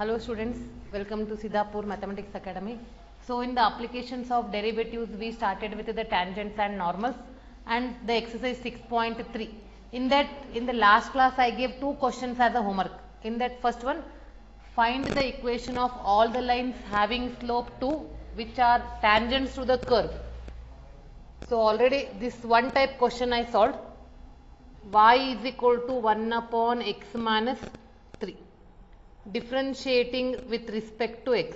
Hello students, welcome to Siddhapur Mathematics Academy. So in the applications of derivatives we started with the tangents and normals and the exercise 6.3. In the last class I gave two questions as a homework. In that first one, find the equation of all the lines having slope 2 which are tangents to the curve. So already this one type question I solved. Y is equal to 1 upon x minus 3. Differentiating with respect to x.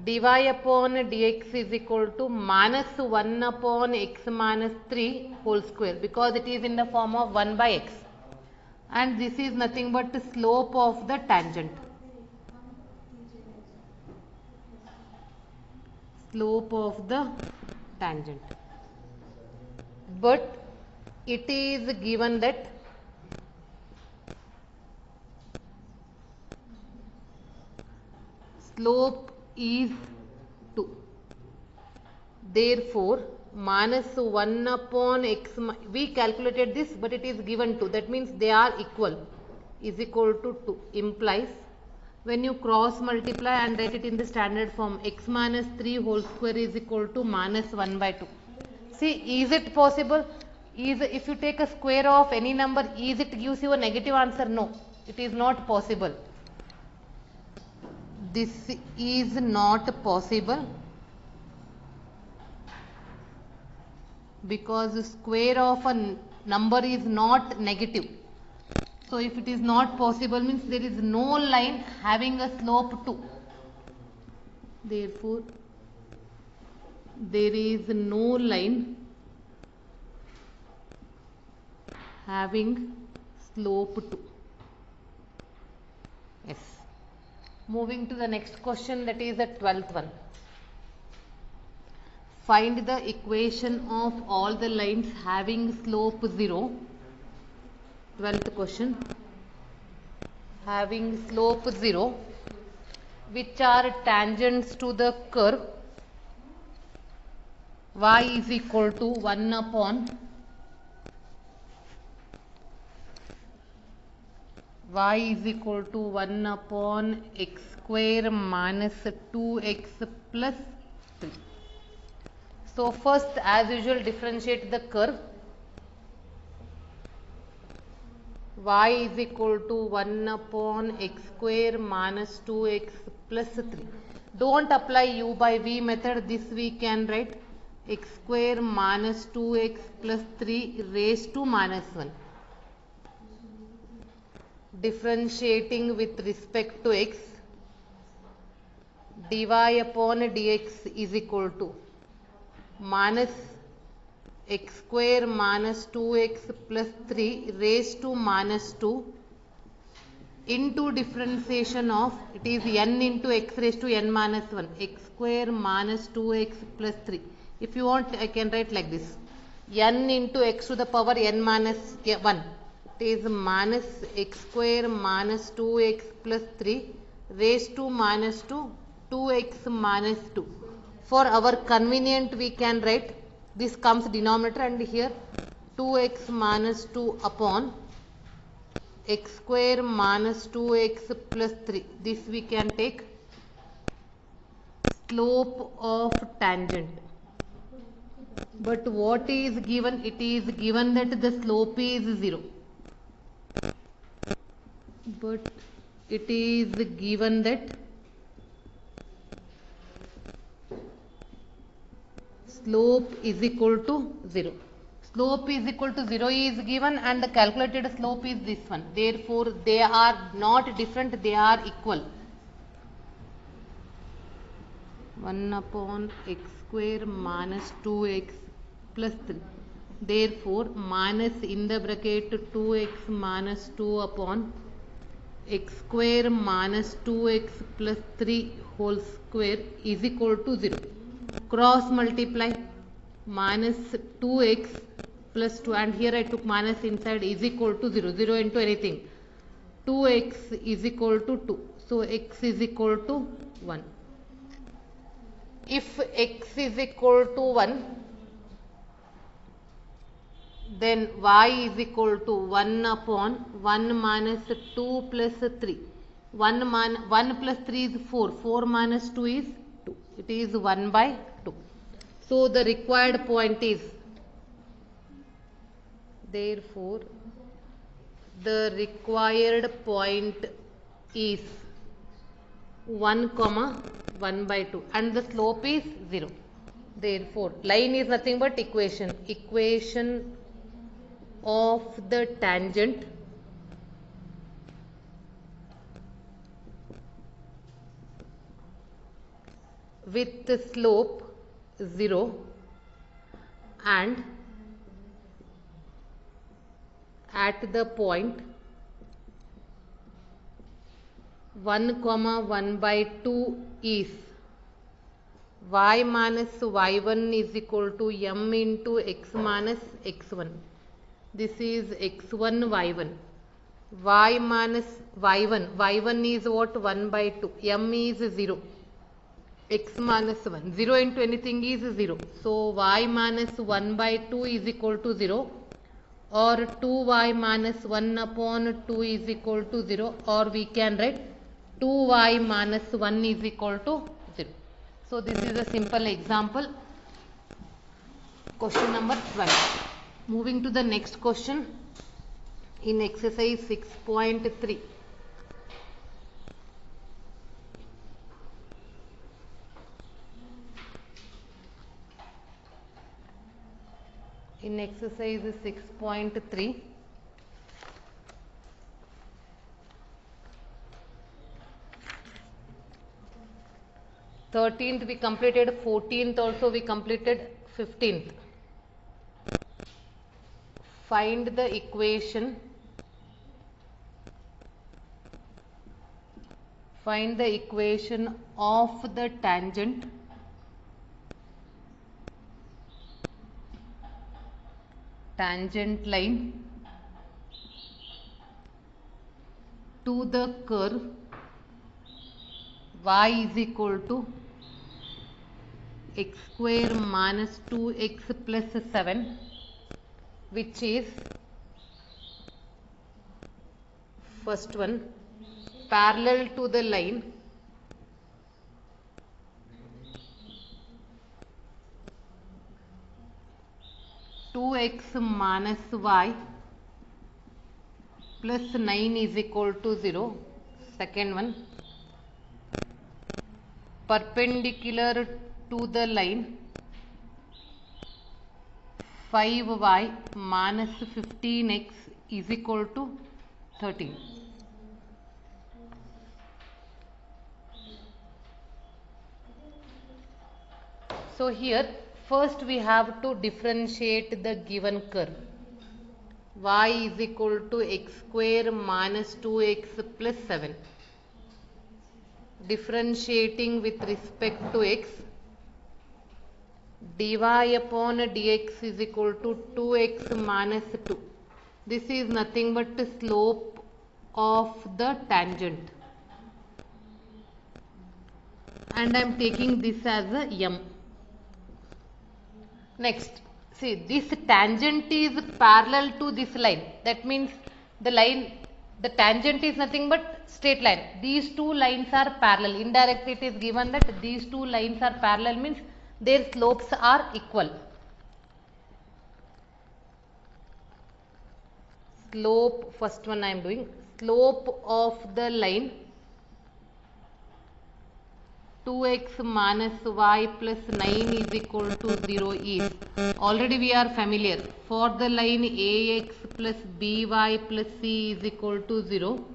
dy upon dx is equal to minus 1 upon x minus 3 whole square, because it is in the form of 1 by x, and this is nothing but the slope of the tangent. Slope of the tangent. But it is given that slope is 2. Therefore, minus 1 upon x, we calculated this, but it is given 2. That means they are equal, is equal to 2. Implies when you cross multiply and write it in the standard form, x minus 3 whole square is equal to minus 1 by 2. See, is it possible? If you take a square of any number, is it gives you a negative answer? No, it is not possible. This is not possible because the square of a number is not negative. So if it is not possible, means there is no line having a slope 2. Therefore, there is no line having slope 2. Yes. Moving to the next question, that is the 12th one. Find the equation of all the lines having slope 0. 12th question. Having slope 0, which are tangents to the curve y is equal to 1 upon y is equal to 1 upon x square minus 2x plus 3. So first, as usual, differentiate the curve. Y is equal to 1 upon x square minus 2x plus 3. Don't apply u by v method. This we can write x square minus 2x plus 3 raised to minus 1. Differentiating with respect to x, dy upon dx is equal to minus x square minus 2x plus 3 raised to minus 2 into differentiation of, it is n into x raised to n minus 1, x square minus 2x plus 3. If you want, I can write like this, n into x to the power n minus 1. It is minus x square minus 2x plus 3 raised to minus 2, 2x minus 2. For our convenient, we can write this comes denominator and here 2x minus 2 upon x square minus 2x plus 3. This we can take slope of tangent. But what is given? It is given that the slope is 0. But it is given that slope is equal to 0. Slope is equal to 0 is given and the calculated slope is this one. Therefore, they are not different, they are equal. 1 upon x square minus 2x plus 3. Therefore, minus in the bracket 2x minus 2 upon x square minus 2x plus 3 whole square is equal to 0. Cross multiply, minus 2x plus 2, and here I took minus inside, is equal to 0. 0 into anything. 2x is equal to 2. So x is equal to 1. If x is equal to 1, then y is equal to 1 upon 1 minus 2 plus 3. 1 plus 3 is 4. 4 minus 2 is 2. It is 1 by 2. So the required point is, therefore the required point is 1 comma 1 by 2 and the slope is 0. Therefore line is nothing but equation of the tangent with the slope 0 and at the point 1 comma 1 by 2 is y minus y1 is equal to m into x minus x1. This is x1 y1. Y minus y1 is what? 1 by 2. M is 0. X minus 1. 0 into anything is 0. So y minus 1 by 2 is equal to 0, or 2y minus 1 upon 2 is equal to 0, or we can write 2y minus 1 is equal to 0. So this is a simple example. Question number 12. Moving to the next question in exercise 6.3. In exercise 6.3, thirteenth we completed, 14th also we completed, 15th. Find the equation of the tangent line to the curve y is equal to x square minus 2x plus 7, which is first one parallel to the line two x minus y plus 9 is equal to 0. Second one perpendicular to the line 5y minus 15x is equal to 13. So here first we have to differentiate the given curve. Y is equal to x square minus 2x plus 7. Differentiating with respect to x, dy upon dx is equal to 2x minus 2. This is nothing but the slope of the tangent, and I am taking this as a m. Next, see, this tangent is parallel to this line. That means the tangent is nothing but straight line. These two lines are parallel. Indirectly it is given that these two lines are parallel, means their slopes are equal. Slope, first one I am doing, slope of the line 2x minus y plus 9 is equal to 0 is, already we are familiar, for the line ax plus by plus c is equal to 0,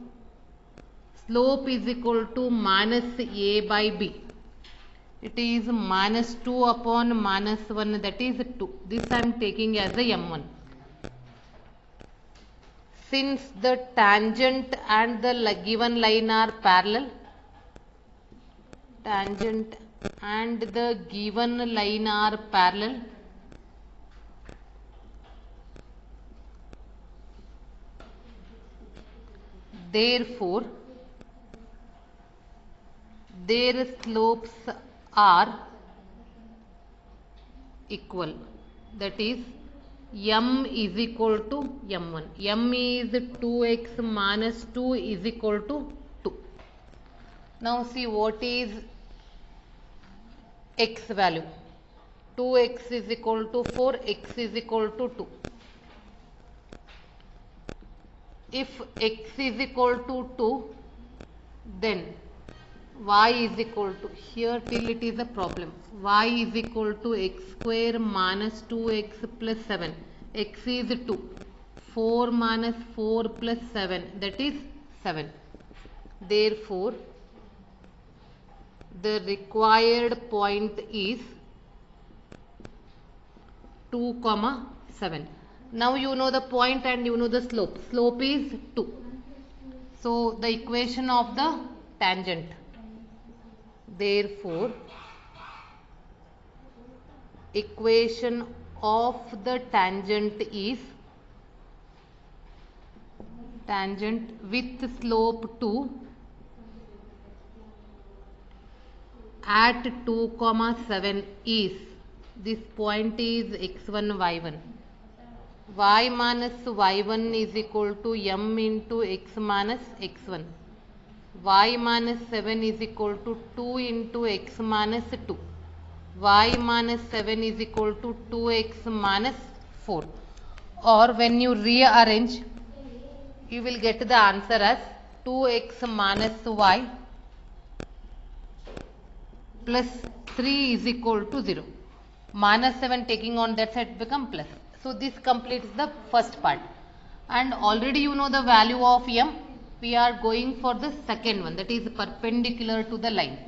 slope is equal to minus a by b. It is minus 2 upon minus 1, that is 2. This I am taking as a m1. Since the tangent and the given line are parallel, tangent and the given line are parallel, therefore their slopes are equal. That is, m is equal to m1. m is 2x minus 2 is equal to 2. Now see what is x value. 2x is equal to 4, x is equal to 2. If x is equal to 2, then y is equal to, here till it is a problem, y is equal to x square minus 2x plus 7. X is 2. 4 minus 4 plus 7, that is 7. Therefore, the required point is 2, 7. Now you know the point and you know the slope. Slope is 2. So the equation of the tangent. Therefore, equation of the tangent is tangent with slope 2 at 2, 7 is, this point is x1, y1. Y minus y1 is equal to m into x minus x1. Y minus 7 is equal to 2 into x minus 2. Y minus 7 is equal to 2x minus 4. Or when you rearrange, you will get the answer as 2x minus y plus 3 is equal to 0. Minus 7 taking on that side become plus. So this completes the first part. And already you know the value of m. We are going for the second one, that is perpendicular to the line.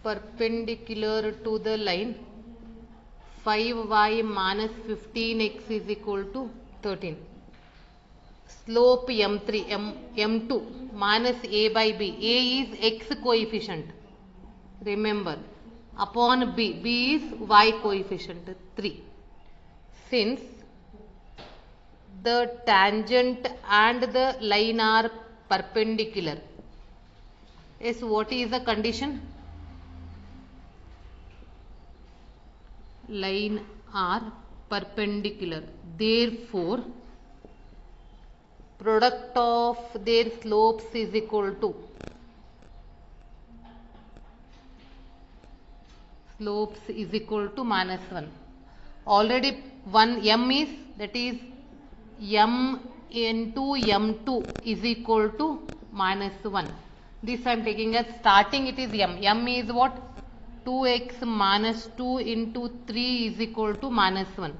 Perpendicular to the line, 5y minus 15x is equal to 13. Slope m3, m2 minus a by b. A is x coefficient, remember, upon b. B is y coefficient, 3. Since the tangent and the line are perpendicular, yes, what is the condition? Line are perpendicular. Therefore, product of their slopes is equal to minus 1. Already one m is, that is m into m2 is equal to minus 1. This I am taking as starting, it is m. M is what? 2x minus 2 into 3 is equal to minus 1.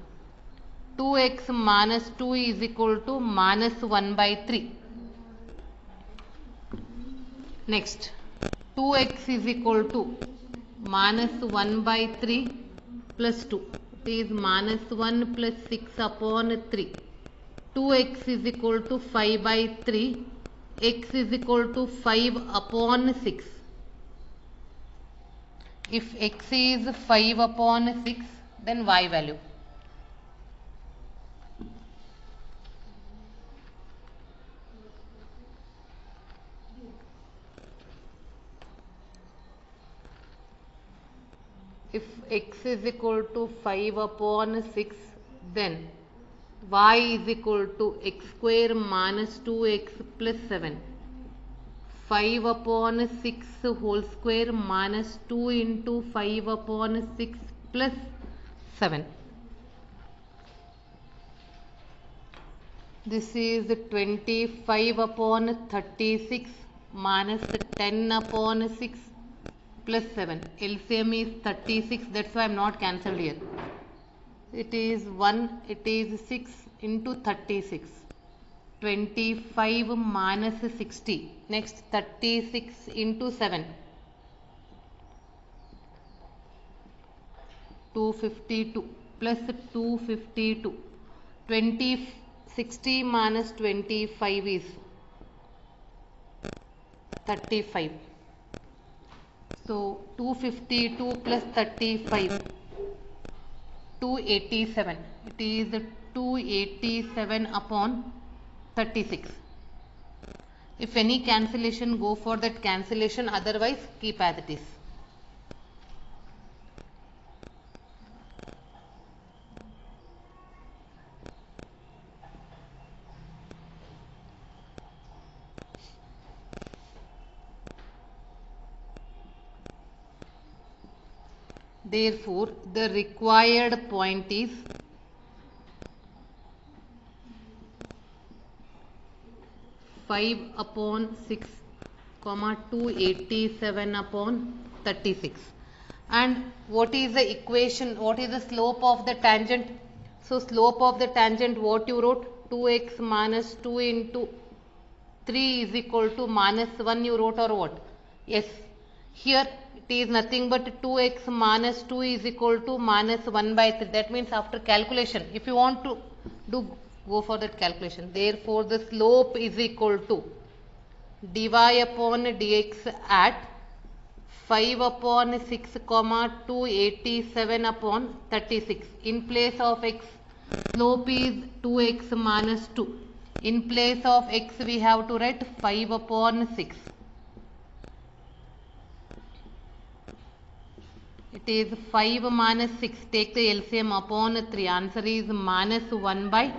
2x minus 2 is equal to minus 1 by 3. Next, 2x is equal to minus 1 by 3 plus 2. It is minus 1 plus 6 upon 3. 2x is equal to 5 by 3. X is equal to 5 upon 6. If x is 5 upon 6, then y value. If x is equal to 5 upon 6, then y is equal to x square minus 2x plus 7. 5 upon 6 whole square minus 2 into 5 upon 6 plus 7. This is 25 upon 36 minus 10 upon 6 plus 7. LCM is 36, that's why I am not cancelled here. It is 1, it is 6 into 36. 25 minus 60. Next, 36 into 7. 252 plus 252. 60 minus 25 is 35. So 252 plus 35, 287. It is 287 upon 36. If any cancellation, go for that cancellation, otherwise keep as it is. Therefore, the required point is 5/6, 287/36. And what is the equation? What is the slope of the tangent? So slope of the tangent, what you wrote? 2x minus 2 into 3 is equal to minus 1 you wrote, or what? Yes. Here it is nothing but 2x minus 2 is equal to minus 1/3. That means after calculation, if you want to go for that calculation. Therefore, the slope is equal to dy upon dx at 5/6, 287/36. In place of x, slope is 2x minus 2. In place of x, we have to write 5/6. It is 5 minus 6. Take the LCM upon 3. Answer is minus 1/3.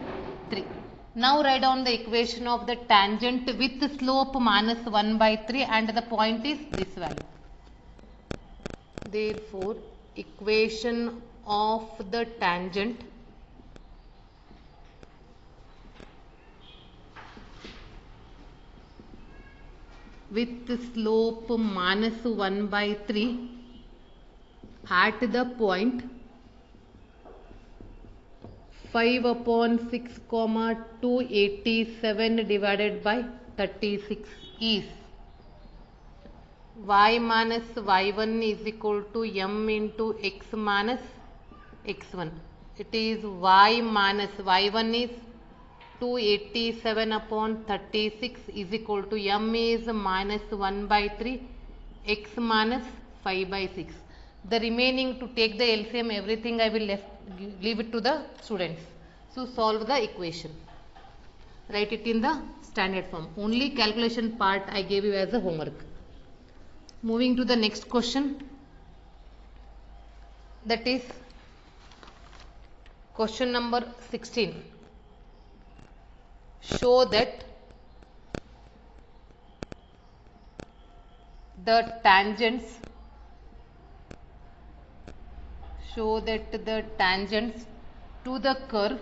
Now write down the equation of the tangent with slope minus 1/3 and the point is this value. Therefore, equation of the tangent with slope minus 1/3 at the point 5/6, 287 divided by 36 is y minus y1 is equal to m into x minus x1. It is y minus y1 is 287/36 is equal to m is minus 1/3, x minus 5/6. The remaining, to take the LCM, everything I will leave it to the students. So solve the equation. Write it in the standard form. Only calculation part I gave you as a homework. Moving to the next question. That is question number 16. Show that the tangents to the curve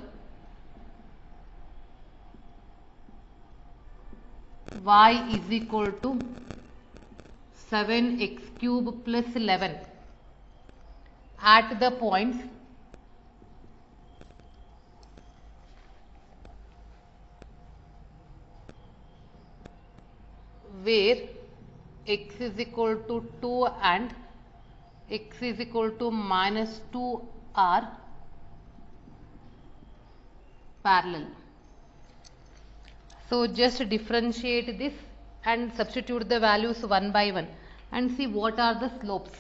y is equal to 7x cube plus 11 at the points where x is equal to 2 and x is equal to minus 2 are parallel. So just differentiate this and substitute the values one by one and see what are the slopes.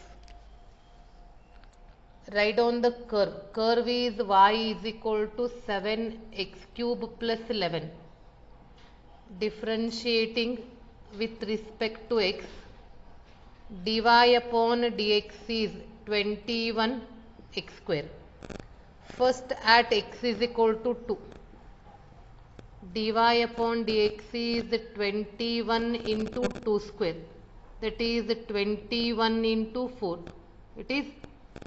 Write down the curve. Curve is y is equal to 7x cube plus 11. Differentiating with respect to x, dy upon dx is 21x square. First at x is equal to 2. Dy upon dx is 21 into 2 square. That is 21 into 4. It is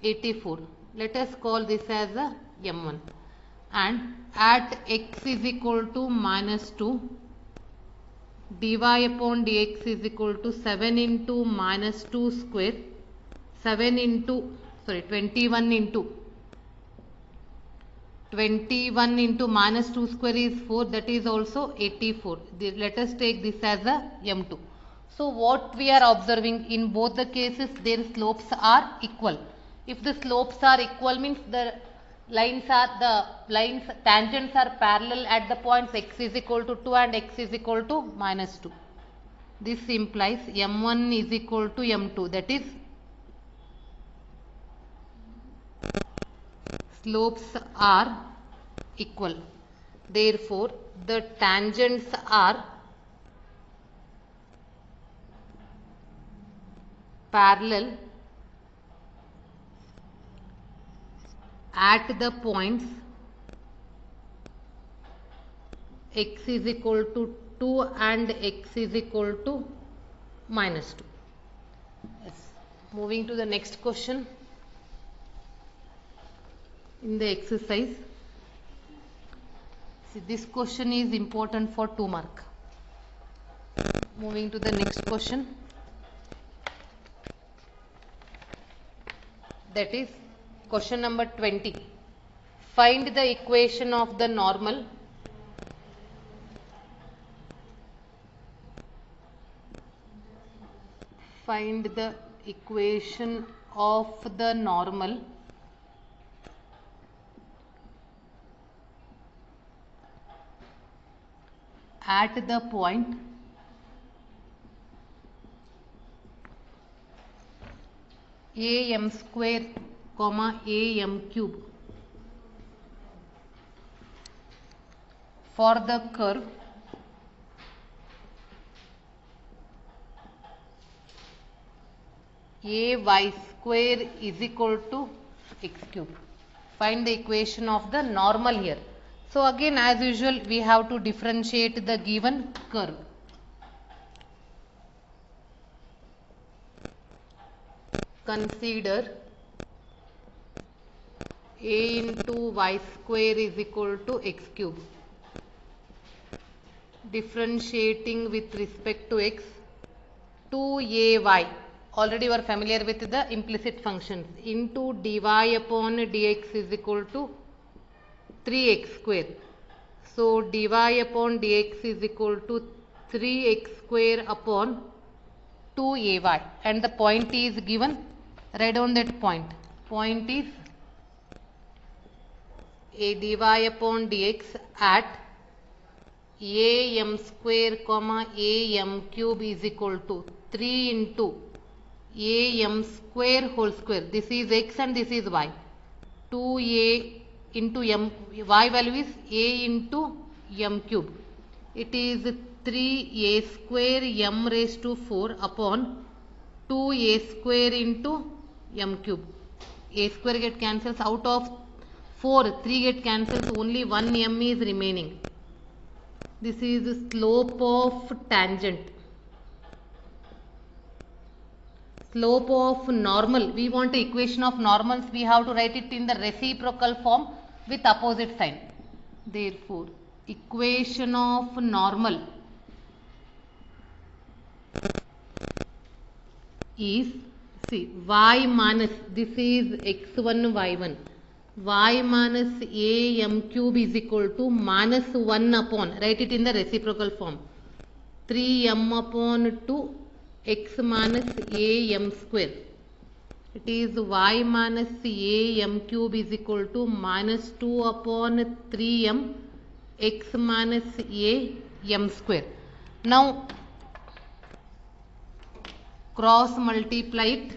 84. Let us call this as a m1. And at x is equal to minus 2. Dy upon dx is equal to 7 into minus 2 square, 21 into minus 2 square is 4, that is also 84. Let us take this as a m2. So what we are observing, in both the cases their slopes are equal. If the slopes are equal, means the tangents are parallel at the points x is equal to 2 and x is equal to minus 2. This implies m1 is equal to m2, that is slopes are equal. Therefore, the tangents are parallel at the points x is equal to 2 and x is equal to minus 2. Yes. Moving to the next question. in the exercise. See, this question is important for 2 mark. Moving to the next question, that is question number 20. Find the equation of the normal at the point am square comma am cube for the curve ay square is equal to x cube. Find the equation of the normal here. So again, as usual, we have to differentiate the given curve. Consider a into y square is equal to x cube. Differentiating with respect to x, 2ay, already you are familiar with the implicit functions, into dy upon dx is equal to 3x square. So dy upon dx is equal to 3x square upon 2ay, and the point is given. Write down that point. Point is a dy upon dx at am square comma am cube is equal to 3 into am square whole square. This is x and this is y. 2a into m, y value is a into m cube. It is 3a square m raised to 4 upon 2a square into m cube. A square get cancels, out of 4, 3 get cancels, only 1 m is remaining. This is the slope of tangent. Slope of normal, we want the equation of normals, we have to write it in the reciprocal form with opposite sign. Therefore, equation of normal is, see, y minus, this is x1 y1, y minus am cube is equal to minus 1 upon, write it in the reciprocal form, 3m upon 2 x minus am square. It is y minus am cube is equal to minus 2 upon 3m x minus am square. Now cross multiply it.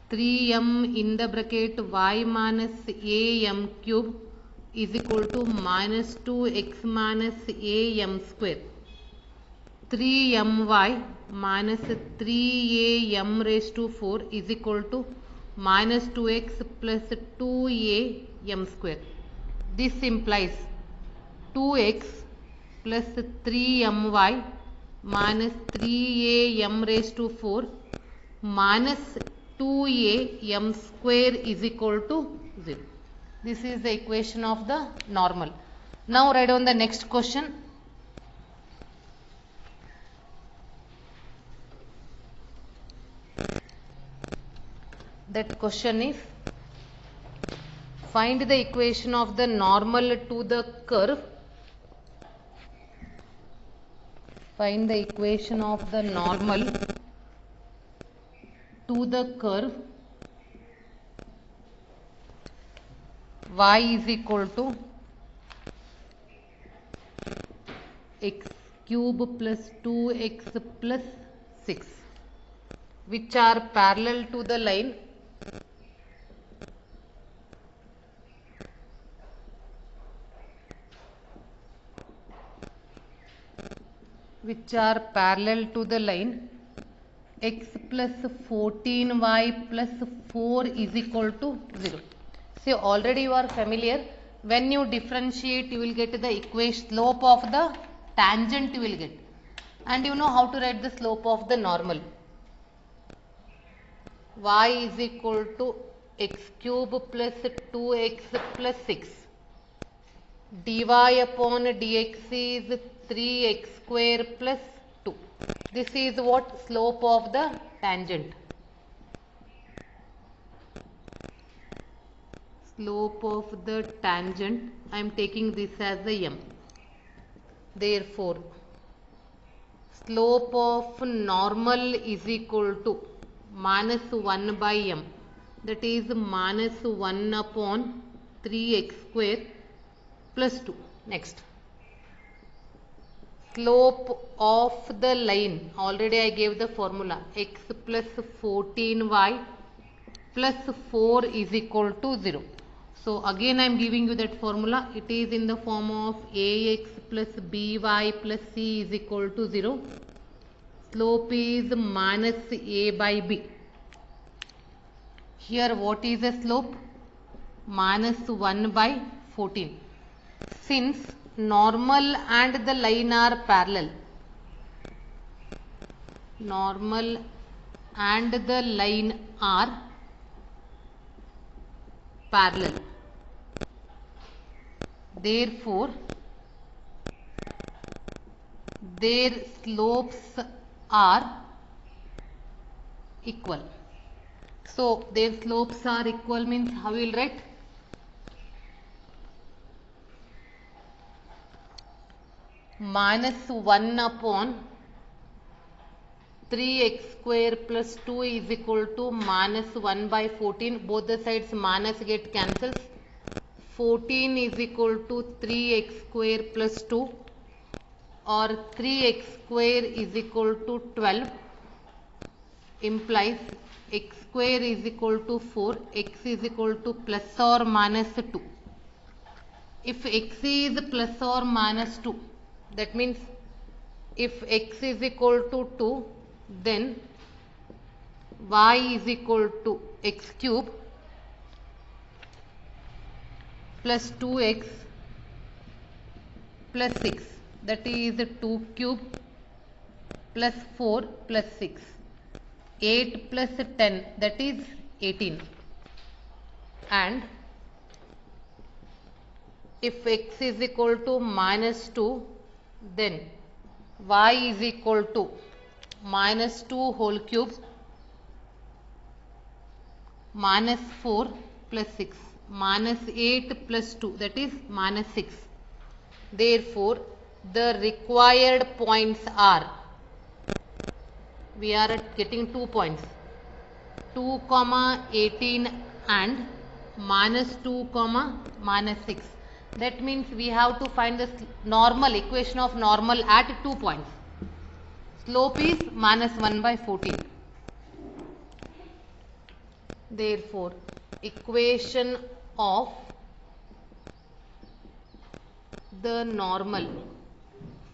3m in the bracket y minus am cube is equal to minus 2x minus am square. 3my minus 3am raised to 4 is equal to minus 2x plus 2am square. This implies 2x plus 3my minus 3am raised to 4 minus 2am square is equal to 0. This is the equation of the normal. Now write down the next question. That question is, find the equation of the normal to the curve. Find the equation of the normal to the curve y is equal to x cube plus 2x plus 6, which are parallel to the line x plus 14y plus 4 is equal to 0. See, already you are familiar. When you differentiate, you will get the equation slope of the tangent you will get. And you know how to write the slope of the normal. Y is equal to x cube plus 2x plus 6. dy upon dx is 3x square plus 2. This is what? Slope of the tangent. Slope of the tangent, I am taking this as a m. Therefore, slope of normal is equal to minus 1 by m, that is minus 1 upon 3x square plus 2. Next, slope of the line, already I gave the formula, x plus 14y plus 4 is equal to 0. So again I am giving you that formula. It is in the form of ax plus by plus c is equal to 0. Slope is minus a by b. Here what is the slope? Minus 1 by 14. Since normal and the line are parallel, normal and the line are parallel, therefore their slopes are equal. So their slopes are equal means how we will write? Minus 1 upon 3x square plus 2 is equal to minus 1 by 14. Both the sides minus get cancels. 14 is equal to 3x square plus 2, or 3x square is equal to 12, implies x square is equal to 4, x is equal to plus or minus 2. If x is plus or minus 2, that means if x is equal to 2, then y is equal to x cube plus 2x plus 6, that is 2 cube plus 4 plus 6, 8 plus 10, that is 18. And if x is equal to minus 2, then y is equal to minus 2 whole cube minus 4 plus 6 minus 8 plus 2, that is minus 6. Therefore, the required points are, we are getting 2 points, 2, 18 and minus 2, minus 6. That means we have to find the normal, equation of normal at 2 points. Slope is minus 1 by 14. Therefore, equation of the normal,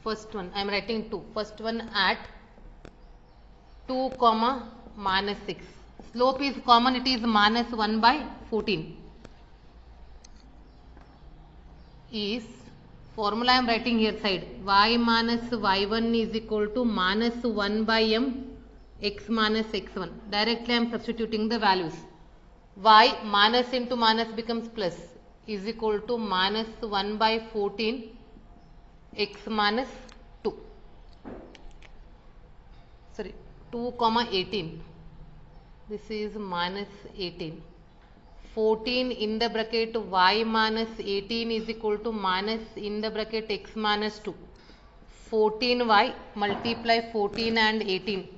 first one I am writing 2, first one at 2, minus 6. Slope is common, it is minus 1 by 14. Is, formula I am writing here side, y minus y1 is equal to minus 1 by m x minus x1. Directly I am substituting the values. Y minus into minus becomes plus, is equal to minus 1 by 14 x minus 2. Sorry, 2, 18. This is minus 18. 14 in the bracket y minus 18 is equal to minus in the bracket x minus 2. 14y multiply 14 and 18.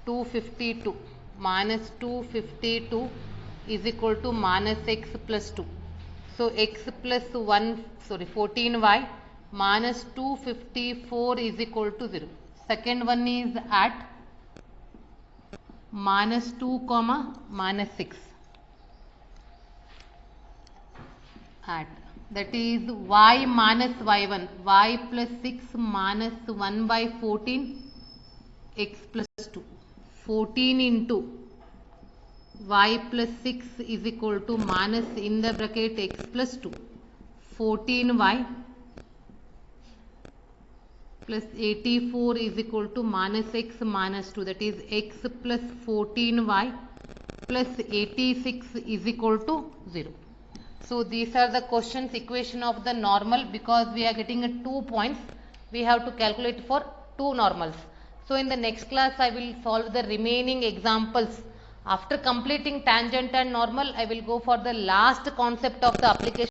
252 minus 252 is equal to minus x plus 2. So x plus 1, sorry 14y minus 254 is equal to 0. Second one is at minus 2, minus 6. At, that is y minus y1, y plus 6 minus 1 by 14 x plus 2. 14 into y plus 6 is equal to minus in the bracket x plus 2. 14y plus 84 is equal to minus x minus 2, that is x plus 14y plus 86 is equal to 0. So these are the questions equation of the normal. Because we are getting 2 points, we have to calculate for 2 normals. So in the next class I will solve the remaining examples. After completing tangent and normal, I will go for the last concept of the application.